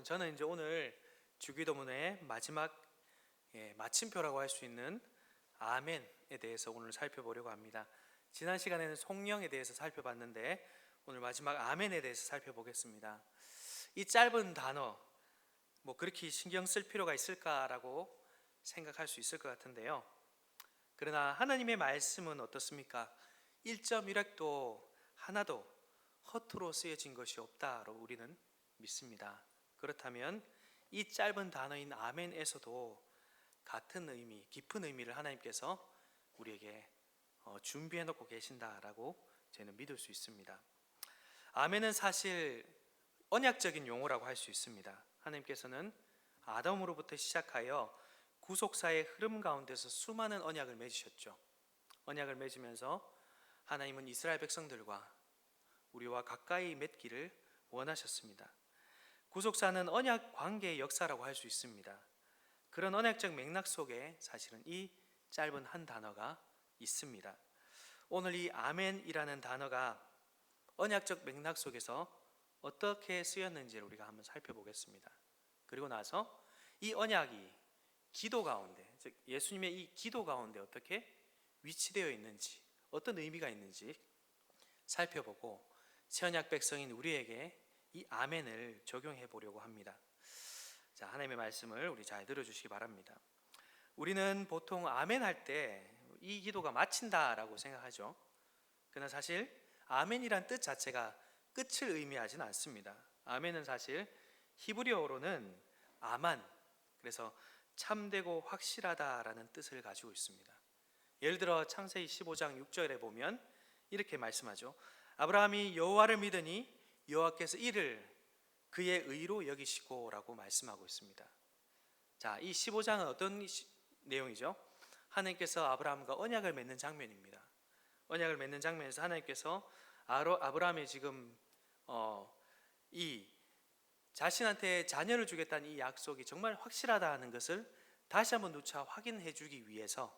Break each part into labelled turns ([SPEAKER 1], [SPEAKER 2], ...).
[SPEAKER 1] 저는 이제 오늘 주기도문의 마지막 마침표라고 할 수 있는 아멘에 대해서 오늘 살펴보려고 합니다. 지난 시간에는 성령에 대해서 살펴봤는데 오늘 마지막 아멘에 대해서 살펴보겠습니다. 이 짧은 단어 뭐 그렇게 신경 쓸 필요가 있을까라고 생각할 수 있을 것 같은데요. 그러나 하나님의 말씀은 어떻습니까? 1.1획도 하나도 허투루 쓰여진 것이 없다로 우리는 믿습니다. 그렇다면 이 짧은 단어인 아멘에서도 같은 의미, 깊은 의미를 하나님께서 우리에게 준비해 놓고 계신다라고 저는 믿을 수 있습니다. 아멘은 사실 언약적인 용어라고 할 수 있습니다. 하나님께서는 아담으로부터 시작하여 구속사의 흐름 가운데서 수많은 언약을 맺으셨죠. 언약을 맺으면서 하나님은 이스라엘 백성들과 우리와 가까이 맺기를 원하셨습니다. 구속사는 언약 관계의 역사라고 할 수 있습니다. 그런 언약적 맥락 속에 사실은 이 짧은 한 단어가 있습니다. 오늘 이 아멘이라는 단어가 언약적 맥락 속에서 어떻게 쓰였는지를 우리가 한번 살펴보겠습니다. 그리고 나서 이 언약이 기도 가운데, 즉 예수님의 이 기도 가운데 어떻게 위치되어 있는지, 어떤 의미가 있는지 살펴보고 새언약 백성인 우리에게 이 아멘을 적용해 보려고 합니다. 자, 하나님의 말씀을 우리 잘 들어주시기 바랍니다. 우리는 보통 아멘 할 때 이 기도가 마친다라고 생각하죠. 그러나 사실 아멘이란 뜻 자체가 끝을 의미하지는 않습니다. 아멘은 사실 히브리어로는 아만, 그래서 참되고 확실하다라는 뜻을 가지고 있습니다. 예를 들어 창세기 15장 6절에 보면 이렇게 말씀하죠. 아브라함이 여호와를 믿으니 여호와께서 이를 그의 의로 여기시고 라고 말씀하고 있습니다. 자, 이 15장은 어떤 내용이죠? 하나님께서 아브라함과 언약을 맺는 장면입니다. 언약을 맺는 장면에서 하나님께서 아브라함이 지금 이 자신한테 자녀를 주겠다는 이 약속이 정말 확실하다는 것을 다시 한번 누차 확인해 주기 위해서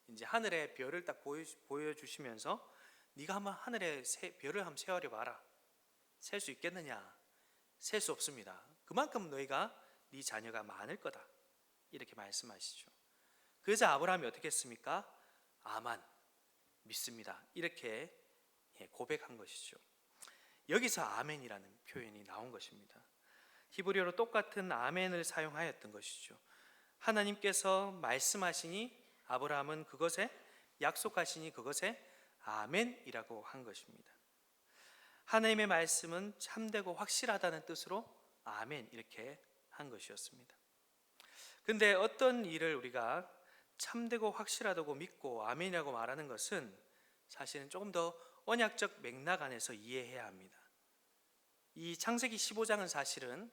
[SPEAKER 1] 이제 하늘의 별을 딱 보여주시면서 네가 한번 하늘의 별을 한번 세어려 봐라. 셀 수 있겠느냐? 셀 수 없습니다. 그만큼 너희가 네 자녀가 많을 거다. 이렇게 말씀하시죠. 그래서 아브라함이 어떻게 했습니까? 아만, 믿습니다. 이렇게 고백한 것이죠. 여기서 아멘이라는 표현이 나온 것입니다. 히브리어로 똑같은 아멘을 사용하였던 것이죠. 하나님께서 말씀하시니 아브라함은 그것에, 약속하시니 그것에 아멘이라고 한 것입니다. 하나님의 말씀은 참되고 확실하다는 뜻으로 아멘 이렇게 한 것이었습니다. 근데 어떤 일을 우리가 참되고 확실하다고 믿고 아멘이라고 말하는 것은 사실은 조금 더 언약적 맥락 안에서 이해해야 합니다. 이 창세기 15장은 사실은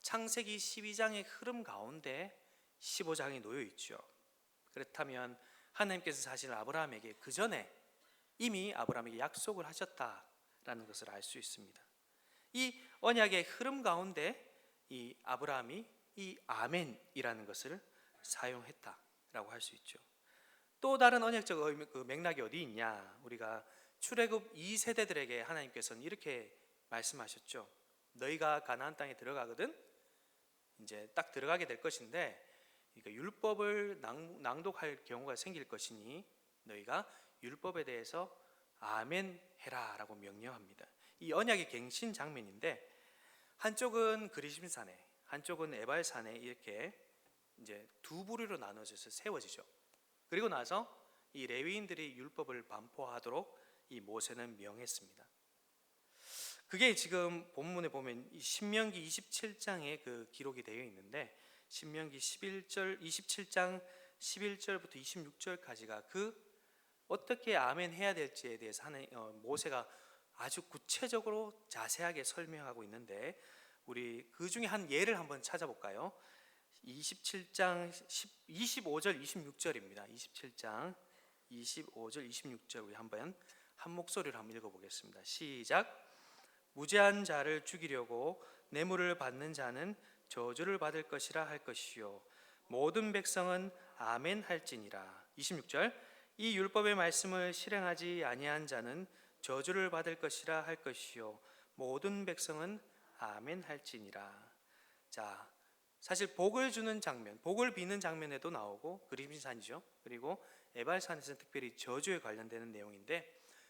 [SPEAKER 1] 창세기 12장의 흐름 가운데 15장이 놓여 있죠. 그렇다면 하나님께서 사실 아브라함에게 그 전에 이미 아브라함에게 약속을 하셨다라는 것을 알 수 있습니다. 이 언약의 흐름 가운데 이 아브라함이 이 아멘이라는 것을 사용했다라고 할 수 있죠. 또 다른 언약적 그 맥락이 어디 있냐? 우리가 출애굽 2세대들에게 하나님께서는 이렇게 말씀하셨죠. 너희가 가나안 땅에 들어가거든 이제 딱 들어가게 될 것인데 그러니까 율법을 낭독할 경우가 생길 것이니 너희가 율법에 대해서 아멘 해라라고 명령합니다. 이 언약의 갱신 장면인데 한쪽은 그리심산에, 한쪽은 에발산에 이렇게 이제 두 부류로 나눠져서 세워지죠. 그리고 나서 이 레위인들이 율법을 반포하도록 이 모세는 명했습니다. 그게 지금 본문에 보면 이 신명기 27장에 그 기록이 되어 있는데 신명기 27장 11절부터 26절까지가 그 어떻게 아멘 해야 될지에 대해서 모세가 아주 구체적으로 자세하게 설명하고 있는데 우리 그 중에 한 예를 한번 찾아볼까요? 27장 25절 26절입니다. 27장 25절 26절 우리 한번 한 목소리로 한번 읽어보겠습니다. 시작. 무죄한 자를 죽이려고 뇌물을 받는 자는 저주를 받을 것이라 할 것이요 모든 백성은 아멘 할지니라. 26절. 이 율법의 말씀을 실행하지 아니한 자는 저주를 받을 것이라 할 것이요 모든 백성은 아멘 할지니라. 자, 사실 복을 주는 장면, 복을 비는 장면에도 나오고 그림산이죠. 그리고 에발산에서는 특별히 저주에 관련되는 내용인데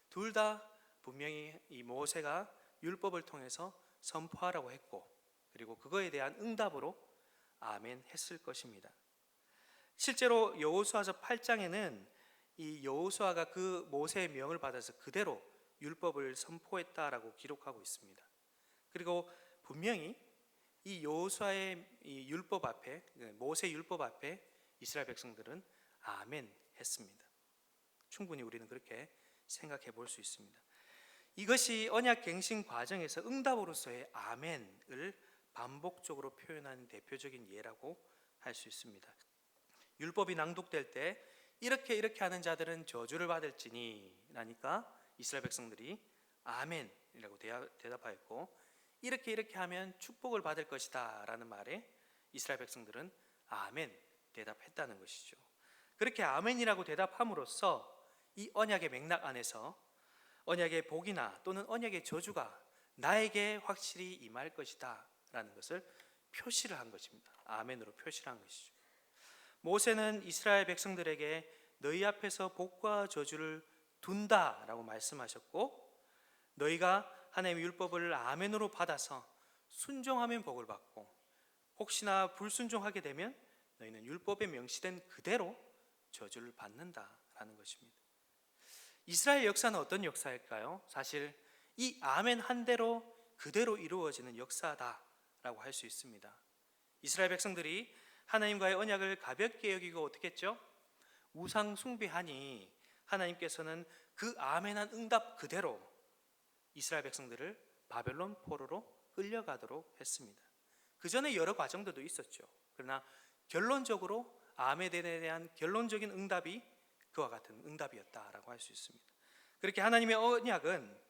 [SPEAKER 1] 둘 다 분명히 이 모세가 율법을 통해서 선포하라고 했고 그리고 그거에 대한 응답으로 아멘 했을 것입니다. 실제로 여호수아서 8장에는 이 여호수아가 그 모세의 명을 받아서 그대로 율법을 선포했다라고 기록하고 있습니다. 그리고 분명히 이 여호수아의 이 율법 앞에, 모세 율법 앞에 이스라엘 백성들은 아멘 했습니다. 충분히 우리는 그렇게 생각해 볼 수 있습니다. 이것이 언약 갱신 과정에서 응답으로서의 아멘을 반복적으로 표현하는 대표적인 예라고 할 수 있습니다. 율법이 낭독될 때 이렇게 하는 자들은 저주를 받을지니 라니까 이스라엘 백성들이 아멘이라고 대답하였고 이렇게 하면 축복을 받을 것이다 라는 말에 이스라엘 백성들은 아멘 대답했다는 것이죠. 그렇게 아멘이라고 대답함으로써 이 언약의 맥락 안에서 언약의 복이나 또는 언약의 저주가 나에게 확실히 임할 것이다 라는 것을 표시를 한 것입니다. 아멘으로 표시를 한 것이죠. 모세는 이스라엘 백성들에게 너희 앞에서 복과 저주를 둔다 라고 말씀하셨고 너희가 하나님의 율법을 아멘으로 받아서 순종하면 복을 받고 혹시나 불순종하게 되면 너희는 율법에 명시된 그대로 저주를 받는다라는 것입니다. 이스라엘 역사는 어떤 역사일까요? 사실 이 아멘 한 대로 그대로 이루어지는 역사다라고 할 수 있습니다. 이스라엘 백성들이 하나님과의 언약을 가볍게 여기고 어떻게 했죠? 우상 숭배하니 하나님께서는 그 아멘한 응답 그대로 이스라엘 백성들을 바벨론 포로로 끌려가도록 했습니다. 그 전에 여러 과정들도 있었죠. 그러나 결론적으로 아멘에 대한 결론적인 응답이 그와 같은 응답이었다라고 할 수 있습니다. 그렇게 하나님의 언약은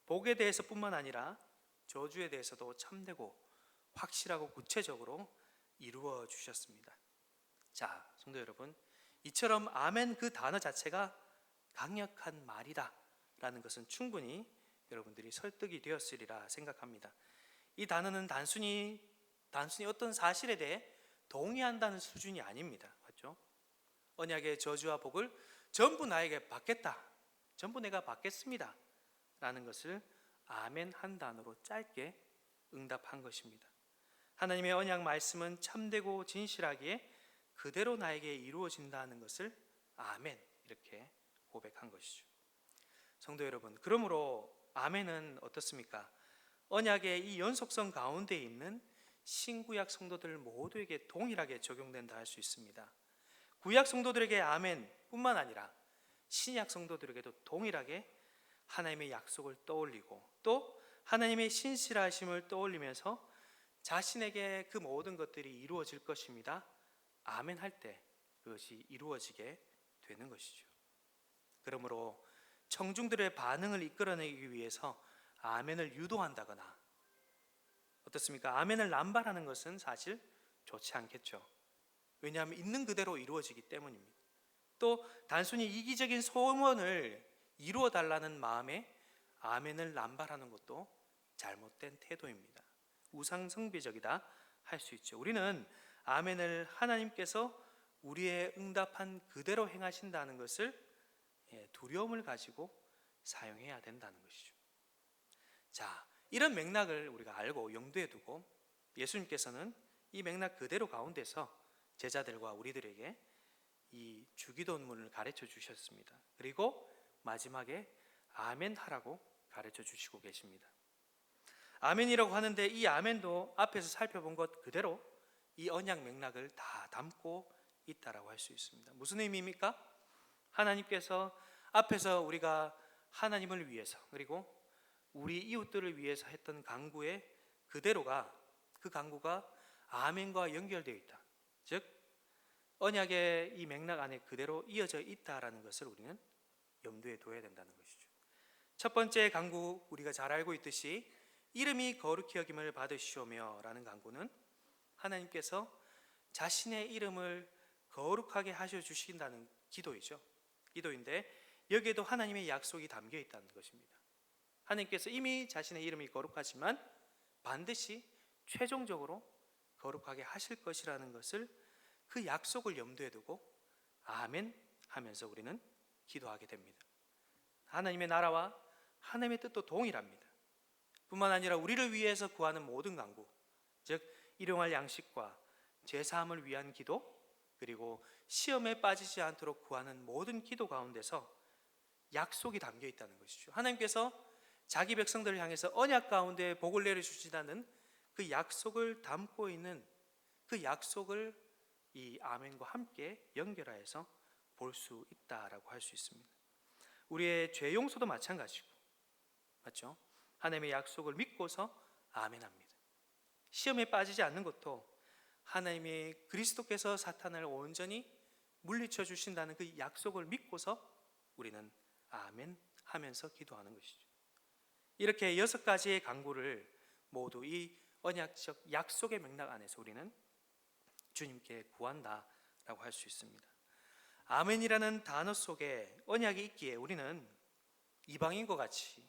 [SPEAKER 1] 복에 대해서뿐만 아니라 저주에 대해서도 참되고 확실하고 구체적으로 이루어 주셨습니다. 자, 성도 여러분, 이처럼 아멘 그 단어 자체가 강력한 말이다 라는 것은 충분히 여러분들이 설득이 되었으리라 생각합니다. 이 단어는 단순히 어떤 사실에 대해 동의한다는 수준이 아닙니다. 맞죠? 언약의 저주와 복을 전부 나에게 받겠다, 전부 내가 받겠습니다 라는 것을 아멘 한 단어로 짧게 응답한 것입니다. 하나님의 언약 말씀은 참되고 진실하기에 그대로 나에게 이루어진다는 것을 아멘 이렇게 고백한 것이죠. 성도 여러분, 그러므로 아멘은 어떻습니까? 언약의 이 연속성 가운데 있는 신구약 성도들 모두에게 동일하게 적용된다 할 수 있습니다. 구약 성도들에게 아멘 뿐만 아니라 신약 성도들에게도 동일하게 하나님의 약속을 떠올리고 또 하나님의 신실하심을 떠올리면서 자신에게 그 모든 것들이 이루어질 것입니다. 아멘 할 때 그것이 이루어지게 되는 것이죠. 그러므로 청중들의 반응을 이끌어내기 위해서 아멘을 유도한다거나 어떻습니까? 아멘을 남발하는 것은 사실 좋지 않겠죠. 왜냐하면 있는 그대로 이루어지기 때문입니다. 또 단순히 이기적인 소원을 이루어 달라는 마음에 아멘을 남발하는 것도 잘못된 태도입니다. 우상숭배적이다 할 수 있죠. 우리는 아멘을 하나님께서 우리의 응답한 그대로 행하신다는 것을 두려움을 가지고 사용해야 된다는 것이죠. 자, 이런 맥락을 우리가 알고 염두에 두고 예수님께서는 이 맥락 그대로 가운데서 제자들과 우리들에게 이 주기도문을 가르쳐 주셨습니다. 그리고 마지막에 아멘 하라고 가르쳐 주시고 계십니다. 아멘이라고 하는데 이 아멘도 앞에서 살펴본 것 그대로 이 언약 맥락을 다 담고 있다라고 할 수 있습니다. 무슨 의미입니까? 하나님께서 앞에서 우리가 하나님을 위해서 그리고 우리 이웃들을 위해서 했던 간구의 그대로가 그 간구가 아멘과 연결되어 있다. 즉 언약의 이 맥락 안에 그대로 이어져 있다라는 것을 우리는 염두에 둬야 된다는 것이죠. 첫 번째 간구 우리가 잘 알고 있듯이 이름이 거룩히 여김을 받으시오며 라는 간구는 하나님께서 자신의 이름을 거룩하게 하셔 주신다는 기도이죠. 기도인데 여기에도 하나님의 약속이 담겨 있다는 것입니다. 하나님께서 이미 자신의 이름이 거룩하지만 반드시 최종적으로 거룩하게 하실 것이라는 것을, 그 약속을 염두에 두고 아멘 하면서 우리는 기도하게 됩니다. 하나님의 나라와 하나님의 뜻도 동일합니다. 뿐만 아니라 우리를 위해서 구하는 모든 간구, 즉 일용할 양식과 죄사함을 위한 기도, 그리고 시험에 빠지지 않도록 구하는 모든 기도 가운데서 약속이 담겨 있다는 것이죠. 하나님께서 자기 백성들을 향해서 언약 가운데 복을 내려주시다는 그 약속을 담고 있는, 그 약속을 이 아멘과 함께 연결하여서 볼 수 있다라고 할 수 있습니다. 우리의 죄 용서도 마찬가지고, 맞죠? 하나님의 약속을 믿고서 아멘합니다. 시험에 빠지지 않는 것도 하나님의 그리스도께서 사탄을 온전히 물리쳐 주신다는 그 약속을 믿고서 우리는 아멘 하면서 기도하는 것이죠. 이렇게 6가지의 간구를 모두 이 언약적 약속의 맥락 안에서 우리는 주님께 구한다라고 할 수 있습니다. 아멘이라는 단어 속에 언약이 있기에 우리는 이방인과 같이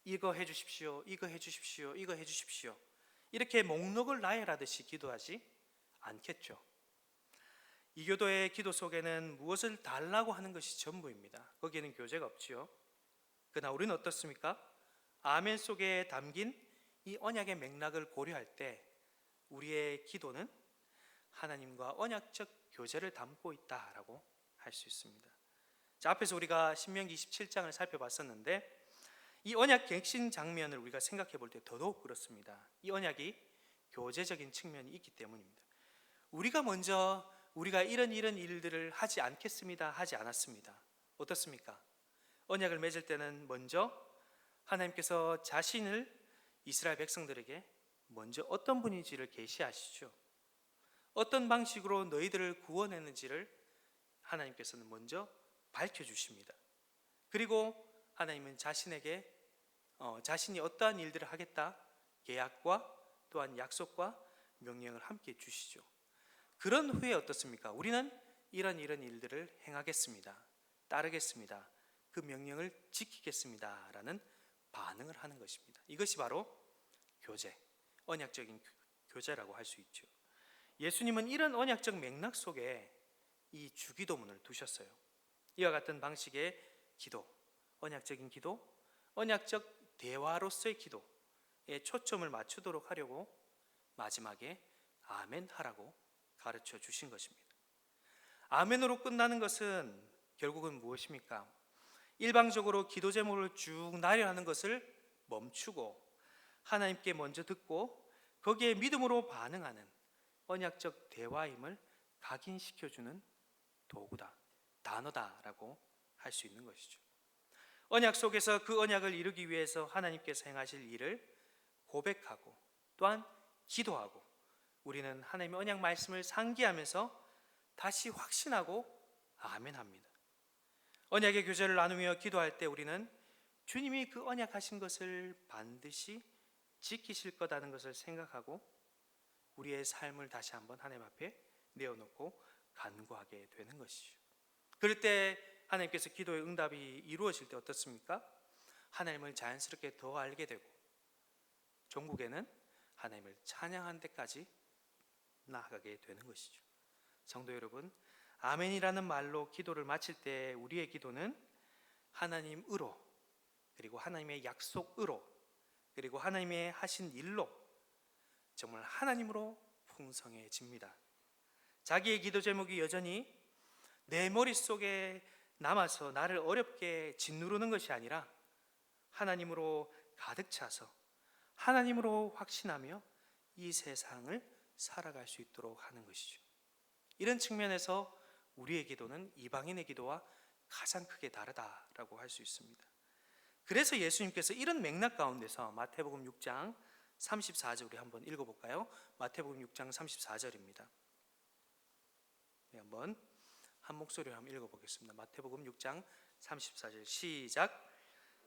[SPEAKER 1] 이거 해주십시오, 이거 해주십시오, 이거 해주십시오, 이렇게 목록을 나열하듯이 기도하지 않겠죠. 이교도의 기도 속에는 무엇을 달라고 하는 것이 전부입니다. 거기에는 교제가 없지요. 그러나 우리는 어떻습니까? 아멘 속에 담긴 이 언약의 맥락을 고려할 때 우리의 기도는 하나님과 언약적 교제를 담고 있다라고 할 수 있습니다. 자, 앞에서 우리가 신명기 27장을 살펴봤었는데 이 언약 갱신 장면을 우리가 생각해 볼 때 더더욱 그렇습니다. 이 언약이 교제적인 측면이 있기 때문입니다. 우리가 먼저 우리가 이런 일들을 하지 않겠습니다 하지 않았습니다. 어떻습니까? 언약을 맺을 때는 먼저 하나님께서 자신을 이스라엘 백성들에게 먼저 어떤 분인지를 계시하시죠. 어떤 방식으로 너희들을 구원했는지를 하나님께서는 먼저 밝혀주십니다. 그리고 하나님은 자신에게 자신이 어떠한 일들을 하겠다 계약과 또한 약속과 명령을 함께 주시죠. 그런 후에 어떻습니까? 우리는 이런 일들을 행하겠습니다, 따르겠습니다, 그 명령을 지키겠습니다 라는 반응을 하는 것입니다. 이것이 바로 교제, 언약적인 교제라고 할 수 있죠. 예수님은 이런 언약적 맥락 속에 이 주기도문을 두셨어요. 이와 같은 방식의 기도, 언약적인 기도, 언약적 대화로서의 기도에 초점을 맞추도록 하려고 마지막에 아멘 하라고 가르쳐 주신 것입니다. 아멘으로 끝나는 것은 결국은 무엇입니까? 일방적으로 기도 제목을 쭉 나열하는 것을 멈추고 하나님께 먼저 듣고 거기에 믿음으로 반응하는 언약적 대화임을 각인시켜주는 도구다, 단어다라고 할 수 있는 것이죠. 언약 속에서 그 언약을 이루기 위해서 하나님께서 행하실 일을 고백하고 또한 기도하고 우리는 하나님의 언약 말씀을 상기하면서 다시 확신하고 아멘합니다. 언약의 교제를 나누며 기도할 때 우리는 주님이 그 언약하신 것을 반드시 지키실 거라는 것을 생각하고 우리의 삶을 다시 한번 하나님 앞에 내어놓고 간구하게 되는 것이죠. 그럴 때 하나님께서 기도의 응답이 이루어질 때 어떻습니까? 하나님을 자연스럽게 더 알게 되고 종국에는 하나님을 찬양한 데까지 나아가게 되는 것이죠. 성도 여러분, 아멘이라는 말로 기도를 마칠 때 우리의 기도는 하나님으로, 그리고 하나님의 약속으로, 그리고 하나님의 하신 일로 정말 하나님으로 풍성해집니다. 자기의 기도 제목이 여전히 내 머릿속에 남아서 나를 어렵게 짓누르는 것이 아니라 하나님으로 가득 차서 하나님으로 확신하며 이 세상을 살아갈 수 있도록 하는 것이죠. 이런 측면에서 우리의 기도는 이방인의 기도와 가장 크게 다르다라고 할 수 있습니다. 그래서 예수님께서 이런 맥락 가운데서 마태복음 6장 34절 우리 한번 읽어볼까요? 마태복음 6장 34절입니다. 네, 한번 한 목소리로 한번 읽어보겠습니다. 마태복음 6장 34절 시작.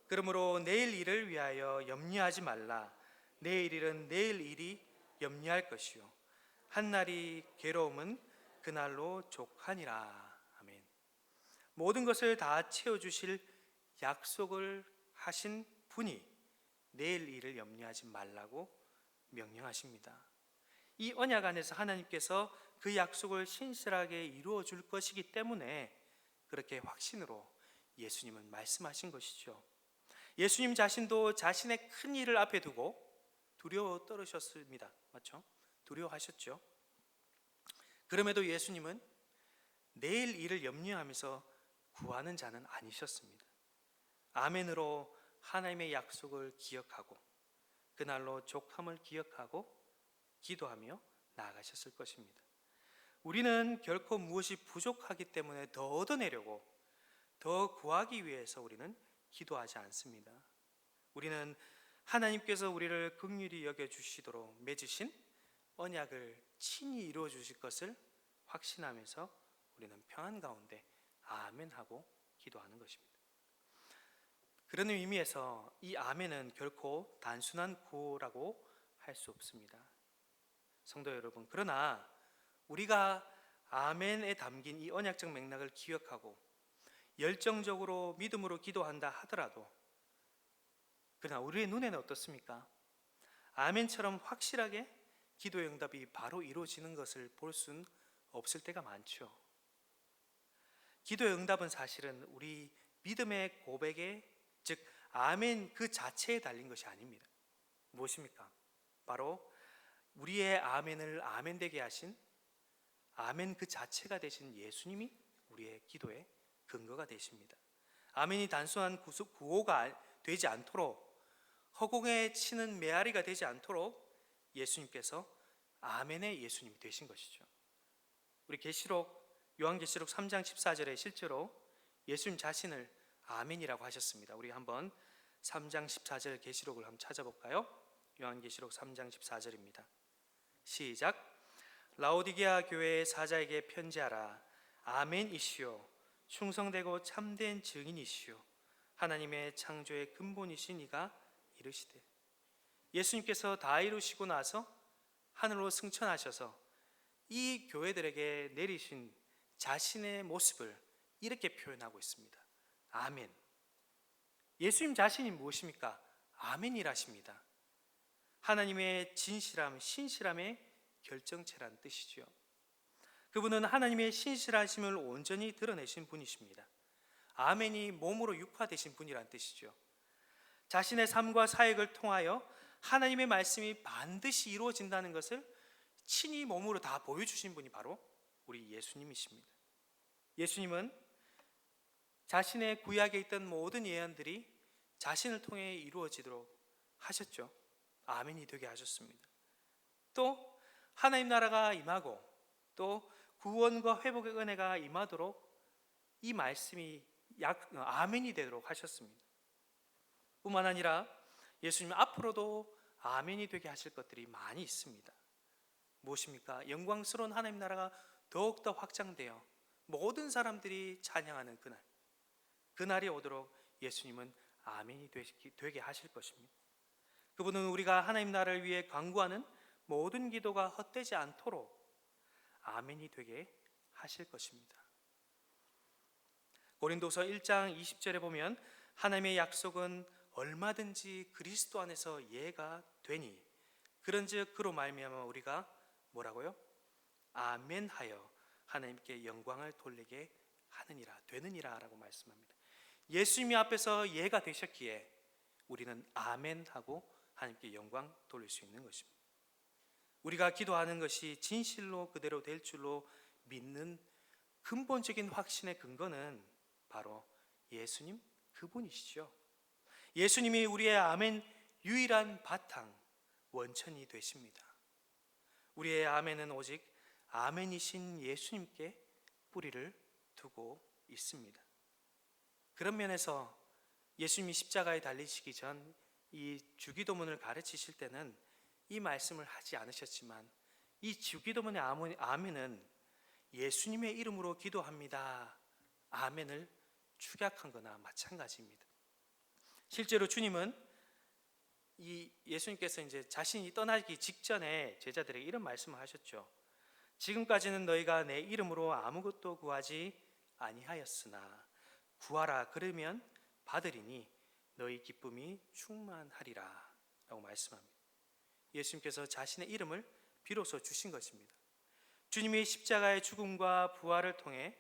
[SPEAKER 1] 그러므로 내일 일을 위하여 염려하지 말라. 내일 일은 내일 일이 염려할 것이요 한날이 괴로움은 그날로 족하니라. 아멘. 모든 것을 다 채워주실 약속을 하신 분이 내일 일을 염려하지 말라고 명령하십니다. 이 언약 안에서 하나님께서 그 약속을 신실하게 이루어 줄 것이기 때문에 그렇게 확신으로 예수님은 말씀하신 것이죠. 예수님 자신도 자신의 큰 일을 앞에 두고 두려워 떨으셨습니다. 맞죠? 두려워하셨죠. 그럼에도 예수님은 내일 일을 염려하면서 구하는 자는 아니셨습니다. 아멘으로 하나님의 약속을 기억하고 그날로 족함을 기억하고 기도하며 나아가셨을 것입니다. 우리는 결코 무엇이 부족하기 때문에 더 얻어내려고 더 구하기 위해서 우리는 기도하지 않습니다. 우리는 하나님께서 우리를 긍휼히 여겨주시도록 맺으신 언약을 친히 이루어 주실 것을 확신하면서 우리는 평안 가운데 아멘하고 기도하는 것입니다. 그런 의미에서 이 아멘은 결코 단순한 구호라고 할 수 없습니다. 성도 여러분, 그러나 우리가 아멘에 담긴 이 언약적 맥락을 기억하고 열정적으로 믿음으로 기도한다 하더라도, 그러나 우리의 눈에는 어떻습니까? 아멘처럼 확실하게 기도의 응답이 바로 이루어지는 것을 볼 수는 없을 때가 많죠. 기도의 응답은 사실은 우리 믿음의 고백에, 즉 아멘 그 자체에 달린 것이 아닙니다. 무엇입니까? 바로 우리의 아멘을 아멘되게 하신 아멘 그 자체가 되신 예수님이 우리의 기도의 근거가 되십니다. 아멘이 단순한 구호가 되지 않도록, 허공에 치는 메아리가 되지 않도록 예수님께서 아멘의 예수님이 되신 것이죠. 우리 요한계시록 3장 14절에 실제로 예수님 자신을 아멘이라고 하셨습니다. 우리 한번 3장 14절 계시록을 한번 찾아볼까요? 요한계시록 3장 14절입니다. 시작. 라오디게아 교회의 사자에게 편지하라. 아멘이시오. 충성되고 참된 증인이시오. 하나님의 창조의 근본이신 이가 이르시되. 예수님께서 다 이루시고 나서 하늘로 승천하셔서 이 교회들에게 내리신 자신의 모습을 이렇게 표현하고 있습니다. 아멘. 예수님 자신이 무엇입니까? 아멘이라십니다. 하나님의 진실함, 신실함의 결정체란 뜻이죠. 그분은 하나님의 신실하심을 온전히 드러내신 분이십니다. 아멘이 몸으로 육화되신 분이란 뜻이죠. 자신의 삶과 사역을 통하여 하나님의 말씀이 반드시 이루어진다는 것을 친히 몸으로 다 보여주신 분이 바로 우리 예수님이십니다. 예수님은 자신의 구약에 있던 모든 예언들이 자신을 통해 이루어지도록 하셨죠. 아멘이 되게 하셨습니다. 또 하나님 나라가 임하고 또 구원과 회복의 은혜가 임하도록 이 말씀이 아멘이 되도록 하셨습니다. 뿐만 아니라 예수님 앞으로도 아멘이 되게 하실 것들이 많이 있습니다. 무엇입니까? 영광스러운 하나님 나라가 더욱더 확장되어 모든 사람들이 찬양하는 그날이 오도록 예수님은 아멘이 되게 하실 것입니다. 그분은 우리가 하나님 나라를 위해 간구하는 모든 기도가 헛되지 않도록 아멘이 되게 하실 것입니다. 고린도서 1장 20절에 보면 하나님의 약속은 얼마든지 그리스도 안에서 예가 되니 그런즉 그로 말미암아 우리가 뭐라고요? 아멘하여 하나님께 영광을 돌리게 되느니라 라고 말씀합니다. 예수님이 앞에서 예가 되셨기에 우리는 아멘하고 하나님께 영광 돌릴 수 있는 것입니다. 우리가 기도하는 것이 진실로 그대로 될 줄로 믿는 근본적인 확신의 근거는 바로 예수님 그분이시죠. 예수님이 우리의 아멘 유일한 바탕, 원천이 되십니다. 우리의 아멘은 오직 아멘이신 예수님께 뿌리를 두고 있습니다. 그런 면에서 예수님이 십자가에 달리시기 전 이 주기도문을 가르치실 때는 이 말씀을 하지 않으셨지만 이 주기도문의 아멘은 예수님의 이름으로 기도합니다. 아멘을 축약한 거나 마찬가지입니다. 실제로 주님은 예수님께서 이제 자신이 떠나기 직전에 제자들에게 이런 말씀을 하셨죠. 지금까지는 너희가 내 이름으로 아무것도 구하지 아니하였으나 구하라 그러면 받으리니 너희 기쁨이 충만하리라 라고 말씀합니다. 예수님께서 자신의 이름을 비로소 주신 것입니다. 주님이 십자가의 죽음과 부활을 통해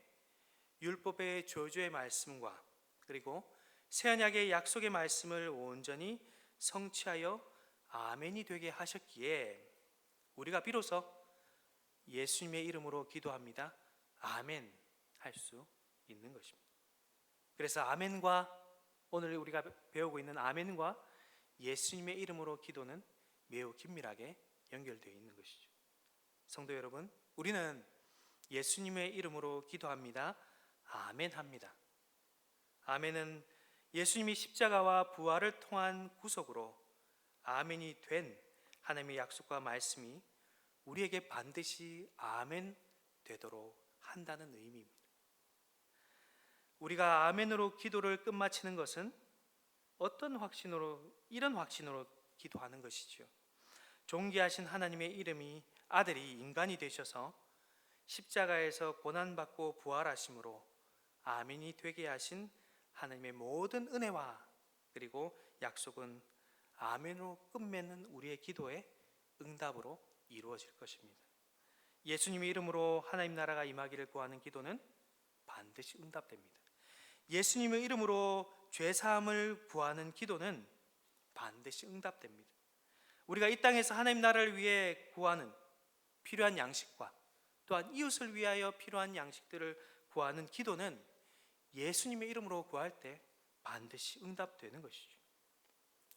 [SPEAKER 1] 율법의 저주의 말씀과 그리고 새언약의 약속의 말씀을 온전히 성취하여 아멘이 되게 하셨기에 우리가 비로소 예수님의 이름으로 기도합니다. 아멘 할 수 있는 것입니다. 그래서 아멘과 오늘 우리가 배우고 있는 아멘과 예수님의 이름으로 기도는 매우 긴밀하게 연결되어 있는 것이죠. 성도 여러분, 우리는 예수님의 이름으로 기도합니다. 아멘 합니다. 아멘은 예수님이 십자가와 부활을 통한 구속으로 아멘이 된 하나님의 약속과 말씀이 우리에게 반드시 아멘 되도록 한다는 의미입니다. 우리가 아멘으로 기도를 끝마치는 것은 이런 확신으로 기도하는 것이지요. 존귀하신 하나님의 이름이 아들이 인간이 되셔서 십자가에서 고난받고 부활하심으로 아멘이 되게 하신 하나님의 모든 은혜와 그리고 약속은 아멘으로 끝맺는 우리의 기도의 응답으로 이루어질 것입니다. 예수님의 이름으로 하나님 나라가 임하기를 구하는 기도는 반드시 응답됩니다. 예수님의 이름으로 죄사함을 구하는 기도는 반드시 응답됩니다. 우리가 이 땅에서 하나님 나라를 위해 구하는 필요한 양식과 또한 이웃을 위하여 필요한 양식들을 구하는 기도는 예수님의 이름으로 구할 때 반드시 응답되는 것이죠.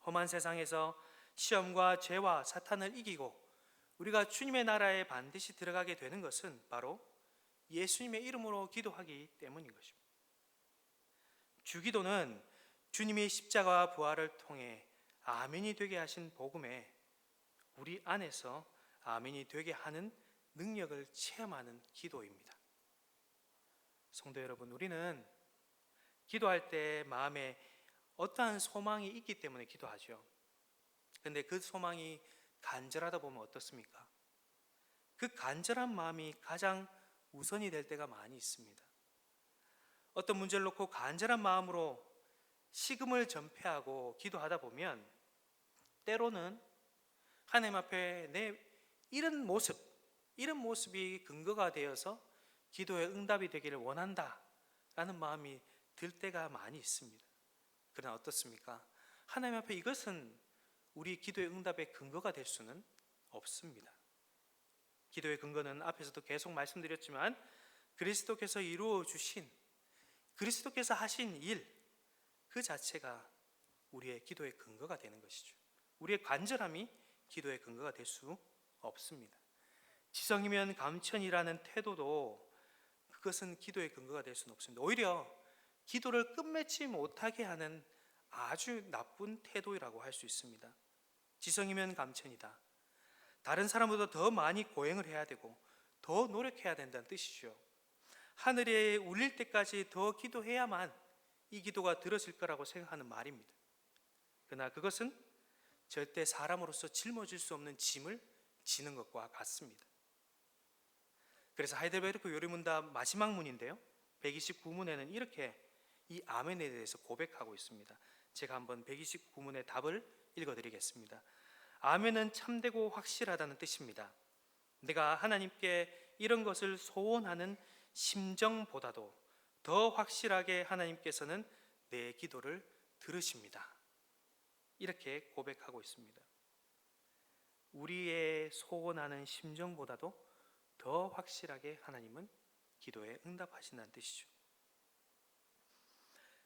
[SPEAKER 1] 험한 세상에서 시험과 죄와 사탄을 이기고 우리가 주님의 나라에 반드시 들어가게 되는 것은 바로 예수님의 이름으로 기도하기 때문인 것입니다. 주기도는 주님이 십자가와 부활을 통해 아멘이 되게 하신 복음에 우리 안에서 아멘이 되게 하는 능력을 체험하는 기도입니다. 성도 여러분, 우리는 기도할 때 마음에 어떠한 소망이 있기 때문에 기도하죠. 그런데 그 소망이 간절하다 보면 어떻습니까? 그 간절한 마음이 가장 우선이 될 때가 많이 있습니다. 어떤 문제를 놓고 간절한 마음으로 식음을 전폐하고 기도하다 보면 때로는 하나님 앞에 내 이런 모습이 근거가 되어서 기도의 응답이 되기를 원한다라는 마음이 들 때가 많이 있습니다. 그러나 어떻습니까? 하나님 앞에 이것은 우리 기도의 응답의 근거가 될 수는 없습니다. 기도의 근거는 앞에서도 계속 말씀드렸지만 그리스도께서 이루어 주신 그리스도께서 하신 일 그 자체가 우리의 기도의 근거가 되는 것이죠. 우리의 간절함이 기도의 근거가 될 수 없습니다. 지성이면 감천이라는 태도도 그것은 기도의 근거가 될 수는 없습니다. 오히려 기도를 끝맺지 못하게 하는 아주 나쁜 태도라고 할 수 있습니다. 지성이면 감천이다. 다른 사람보다 더 많이 고행을 해야 되고 더 노력해야 된다는 뜻이죠. 하늘에 울릴 때까지 더 기도해야만 이 기도가 들어질 거라고 생각하는 말입니다. 그러나 그것은 절대 사람으로서 짊어질 수 없는 짐을 지는 것과 같습니다. 그래서 하이델베르크 요리문답 마지막 문인데요, 129문에는 이렇게 이 아멘에 대해서 고백하고 있습니다. 제가 한번 129문의 답을 읽어드리겠습니다. 아멘은 참되고 확실하다는 뜻입니다. 내가 하나님께 이런 것을 소원하는 심정보다도 더 확실하게 하나님께서는 내 기도를 들으십니다. 이렇게 고백하고 있습니다. 우리의 소원하는 심정보다도 더 확실하게 하나님은 기도에 응답하신다는 뜻이죠.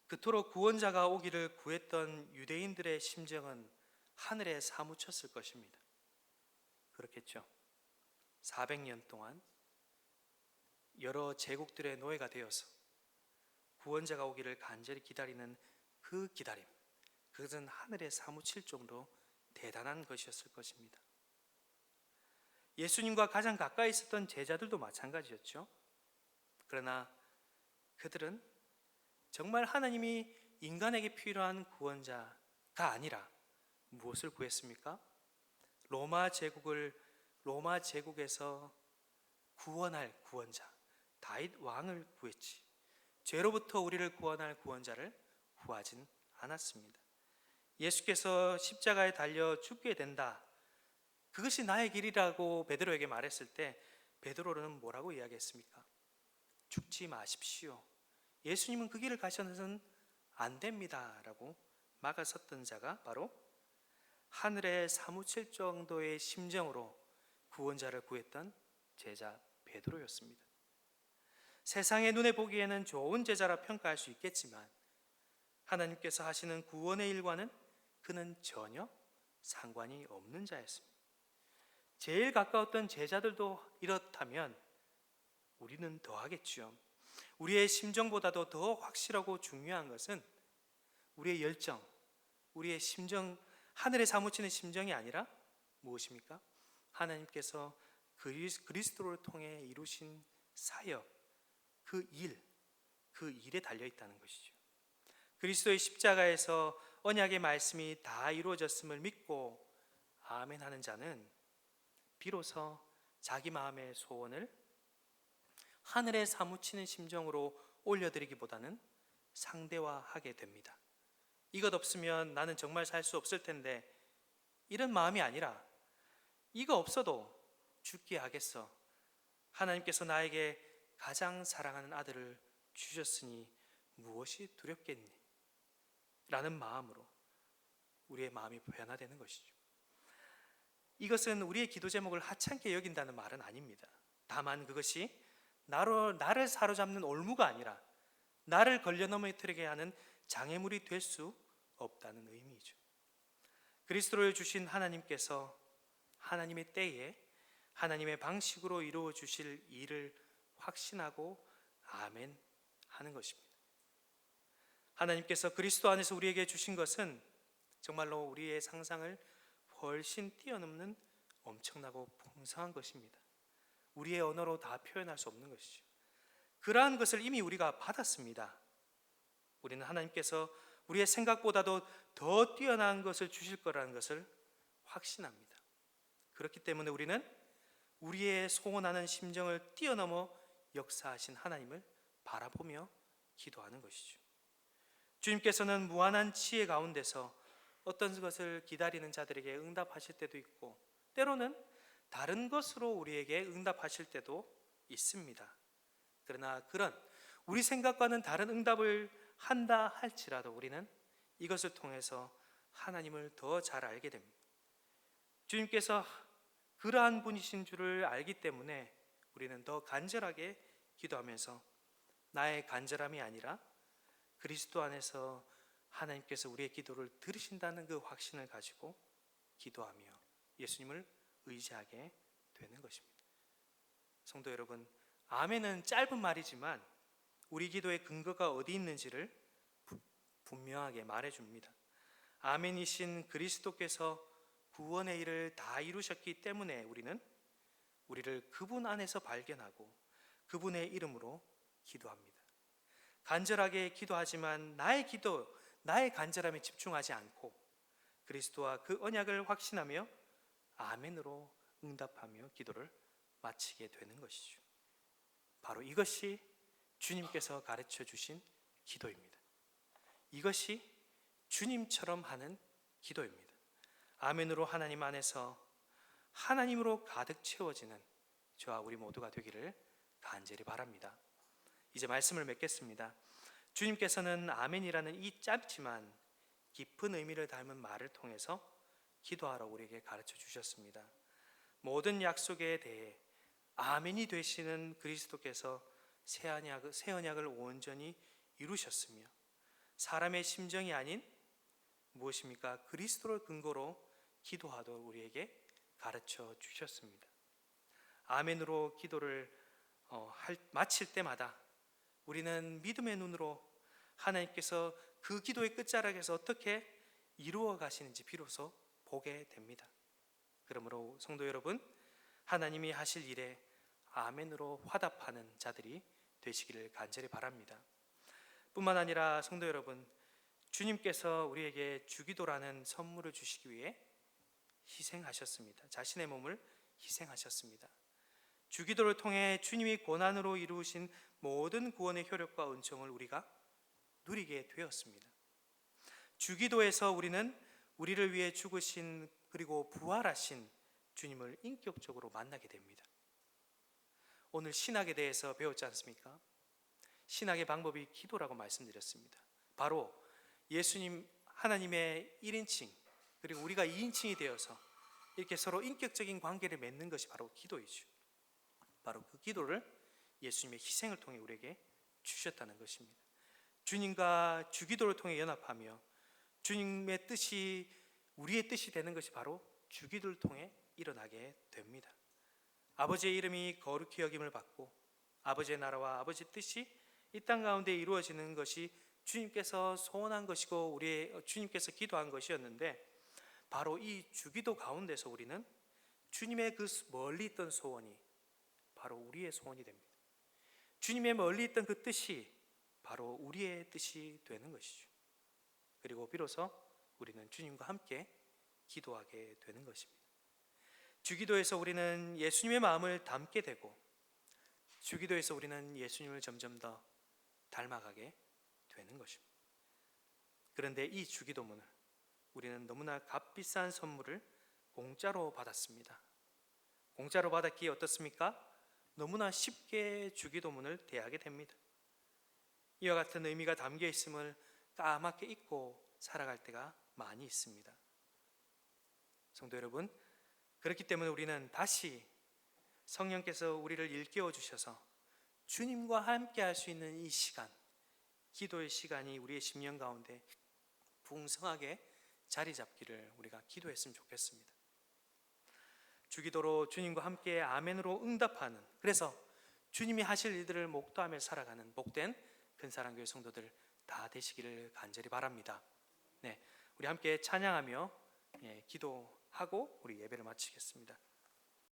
[SPEAKER 1] 그토록 구원자가 오기를 구했던 유대인들의 심정은 하늘에 사무쳤을 것입니다. 그렇겠죠. 400년 동안 여러 제국들의 노예가 되어서 구원자가 오기를 간절히 기다리는 그 기다림, 그것은 하늘에 사무칠 정도로 대단한 것이었을 것입니다. 예수님과 가장 가까이 있었던 제자들도 마찬가지였죠. 그러나 그들은 정말 하나님이 인간에게 필요한 구원자가 아니라 무엇을 구했습니까? 로마 제국에서 구원할 구원자 다윗 왕을 구했지, 죄로부터 우리를 구원할 구원자를 구하진 않았습니다. 예수께서 십자가에 달려 죽게 된다, 그것이 나의 길이라고 베드로에게 말했을 때 베드로는 뭐라고 이야기했습니까? 죽지 마십시오. 예수님은 그 길을 가셔서는 안 됩니다 라고 막아섰던 자가 바로 하늘에 사무칠 정도의 심정으로 구원자를 구했던 제자 베드로였습니다. 세상의 눈에 보기에는 좋은 제자라 평가할 수 있겠지만 하나님께서 하시는 구원의 일과는 그는 전혀 상관이 없는 자였습니다. 제일 가까웠던 제자들도 이렇다면 우리는 더 하겠지요. 우리의 심정보다도 더 확실하고 중요한 것은 우리의 열정, 우리의 심정, 하늘에 사무치는 심정이 아니라 무엇입니까? 하나님께서 그리스도를 통해 이루신 사역, 그 일에 달려 있다는 것이죠. 그리스도의 십자가에서 언약의 말씀이 다 이루어졌음을 믿고 아멘 하는 자는 비로소 자기 마음의 소원을 하늘에 사무치는 심정으로 올려드리기보다는 상대화하게 됩니다. 이것 없으면 나는 정말 살 수 없을 텐데, 이런 마음이 아니라 이거 없어도 죽게 하겠어. 하나님께서 나에게 가장 사랑하는 아들을 주셨으니 무엇이 두렵겠니? 라는 마음으로 우리의 마음이 변화되는 것이죠. 이것은 우리의 기도 제목을 하찮게 여긴다는 말은 아닙니다. 다만 그것이 나를 사로잡는 올무가 아니라 나를 걸려 넘어뜨리게 하는 장애물이 될 수 없다는 의미이죠. 그리스도를 주신 하나님께서 하나님의 때에 하나님의 방식으로 이루어 주실 일을 확신하고 아멘 하는 것입니다. 하나님께서 그리스도 안에서 우리에게 주신 것은 정말로 우리의 상상을 훨씬 뛰어넘는 엄청나고 풍성한 것입니다. 우리의 언어로 다 표현할 수 없는 것이죠. 그러한 것을 이미 우리가 받았습니다. 우리는 하나님께서 우리의 생각보다도 더 뛰어난 것을 주실 거라는 것을 확신합니다. 그렇기 때문에 우리는 우리의 소원하는 심정을 뛰어넘어 역사하신 하나님을 바라보며 기도하는 것이죠. 주님께서는 무한한 지혜 가운데서 어떤 것을 기다리는 자들에게 응답하실 때도 있고, 때로는 다른 것으로 우리에게 응답하실 때도 있습니다. 그러나 그런 우리 생각과는 다른 응답을 한다 할지라도 우리는 이것을 통해서 하나님을 더 잘 알게 됩니다. 주님께서 그러한 분이신 줄을 알기 때문에 우리는 더 간절하게 기도하면서 나의 간절함이 아니라 그리스도 안에서 하나님께서 우리의 기도를 들으신다는 그 확신을 가지고 기도하며 예수님을 의지하게 되는 것입니다. 성도 여러분, 아멘은 짧은 말이지만 우리 기도의 근거가 어디 있는지를 분명하게 말해줍니다. 아멘이신 그리스도께서 구원의 일을 다 이루셨기 때문에 우리를 그분 안에서 발견하고 그분의 이름으로 기도합니다. 간절하게 기도하지만 나의 간절함에 집중하지 않고 그리스도와 그 언약을 확신하며 아멘으로 응답하며 기도를 마치게 되는 것이죠. 바로 이것이 주님께서 가르쳐 주신 기도입니다. 이것이 주님처럼 하는 기도입니다. 아멘으로 하나님 안에서 하나님으로 가득 채워지는 저와 우리 모두가 되기를 간절히 바랍니다. 이제 말씀을 맺겠습니다. 주님께서는 아멘이라는 이 짧지만 깊은 의미를 담은 말을 통해서 기도하라고 우리에게 가르쳐 주셨습니다. 모든 약속에 대해 아멘이 되시는 그리스도께서 새 언약을 온전히 이루셨으며 사람의 심정이 아닌 무엇입니까? 그리스도를 근거로 기도하도록 우리에게 가르쳐 주셨습니다. 아멘으로 기도를 마칠 때마다 우리는 믿음의 눈으로 하나님께서 그 기도의 끝자락에서 어떻게 이루어 가시는지 비로소 보게 됩니다. 그러므로 성도 여러분, 하나님이 하실 일에 아멘으로 화답하는 자들이 되시기를 간절히 바랍니다. 뿐만 아니라 성도 여러분, 주님께서 우리에게 주기도라는 선물을 주시기 위해 희생하셨습니다. 자신의 몸을 희생하셨습니다. 주기도를 통해 주님이 고난으로 이루신 모든 구원의 효력과 은총을 우리가 누리게 되었습니다. 주기도에서 우리는 우리를 위해 죽으신 그리고 부활하신 주님을 인격적으로 만나게 됩니다. 오늘 신학에 대해서 배웠지 않습니까? 신학의 방법이 기도라고 말씀드렸습니다. 바로 예수님 하나님의 1인칭 그리고 우리가 2인칭이 되어서 이렇게 서로 인격적인 관계를 맺는 것이 바로 기도이죠. 바로 그 기도를 예수님의 희생을 통해 우리에게 주셨다는 것입니다. 주님과 주기도를 통해 연합하며 주님의 뜻이 우리의 뜻이 되는 것이 바로 주기도를 통해 일어나게 됩니다. 아버지의 이름이 거룩히 여김을 받고 아버지의 나라와 아버지의 뜻이 이 땅 가운데 이루어지는 것이 주님께서 소원한 것이고 주님께서 기도한 것이었는데, 바로 이 주기도 가운데서 우리는 주님의 그 멀리 있던 소원이 바로 우리의 소원이 됩니다. 주님의 멀리 있던 그 뜻이 바로 우리의 뜻이 되는 것이죠. 그리고 비로소 우리는 주님과 함께 기도하게 되는 것입니다. 주기도에서 우리는 예수님의 마음을 담게 되고, 주기도에서 우리는 예수님을 점점 더 닮아가게 되는 것입니다. 그런데 이 주기도문을 우리는 너무나 값비싼 선물을 공짜로 받았습니다. 공짜로 받았기에 어떻습니까? 너무나 쉽게 주기도문을 대하게 됩니다. 이와 같은 의미가 담겨 있음을 까맣게 잊고 살아갈 때가 많이 있습니다. 성도 여러분, 그렇기 때문에 우리는 다시 성령께서 우리를 일깨워 주셔서 주님과 함께 할 수 있는 이 시간, 기도의 시간이 우리의 심령 가운데 풍성하게 자리 잡기를 우리가 기도했으면 좋겠습니다. 주기도로 주님과 함께 아멘으로 응답하는, 그래서 주님이 하실 일들을 목도하며 살아가는 복된 근사랑교회 성도들 다 되시기를 간절히 바랍니다. 네, 우리 함께 찬양하며 기도하고 우리 예배를 마치겠습니다.